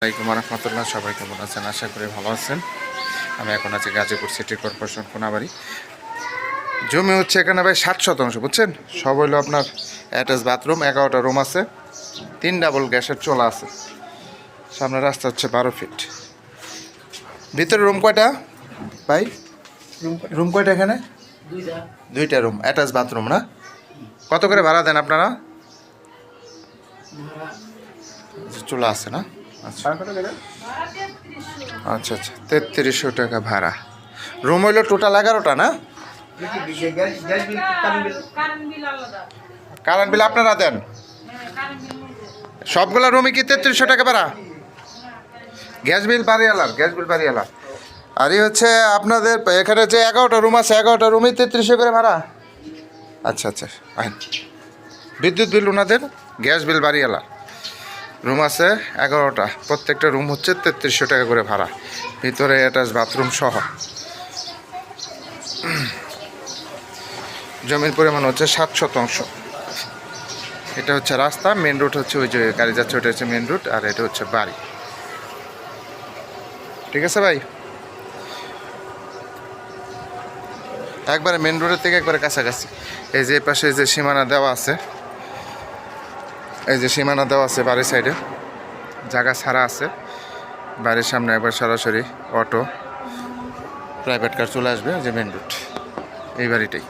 আসসালামাইকুম রহমতুল্লাহ। সবাই কেমন আছেন? আশা করি ভালো আছেন। আমি এখন আছি গাজীপুর সিটি কর্পোরেশন কোনাবাড়ি। জমি হচ্ছে এখানে ভাই 60%, বুঝছেন? সব হইলো আপনার অ্যাটাচ বাথরুম, 11টা রুম আছে, 3 ডাবল গ্যাসের চোলা আছে। সামনে রাস্তা হচ্ছে 12 ফিট। ভিতরে রুম কয়টা ভাই? রুম কয়টা এখানে? দুইটা রুম, অ্যাটাচ বাথরুম না? কত করে ভাড়া দেন আপনারা? চুলা আছে না? আচ্ছা আচ্ছা, 3300 টাকা ভাড়া। রুম হইলো টোটাল 11টা না? কারেন্ট বিল আপনারা দেন? সবগুলা রুমে কি 3300 টাকা ভাড়া? Gas bill বাড়িয়ালার। আর এই হচ্ছে আপনাদের এখানে যে 11টা রুম আছে, 11টা রুমে 3300 করে ভাড়া। আচ্ছা, আইন। বিদ্যুৎ বিল ওনাদের, গ্যাস বিল বাড়িয়ালার। রুম আছে 11টা, প্রত্যেকটা রুম হচ্ছে 3300 টাকা করে ভাড়া, ভিতরে অ্যাটাচ বাথরুম সহ। জমির পরিমাণ হচ্ছে 60%। এটা হচ্ছে রাস্তা, মেন রোড হচ্ছে ওই যে গাড়ি যাচ্ছে ওটা হচ্ছে মেন রোড, আর এটা হচ্ছে বাড়ি। ঠিক আছে ভাই, একবারে মেন রোডের থেকে একবারে কাছাকাছি। এই যে পাশে যে সীমানা দেওয়া আছে, এই যে সীমানা দেওয়া আছে বাড়ির সাইডে, জায়গা ছাড়া আছে। বাড়ির সামনে একবার সরাসরি অটো, প্রাইভেট কার চলে আসবে, যে মেন রোড এই বাড়িটাই।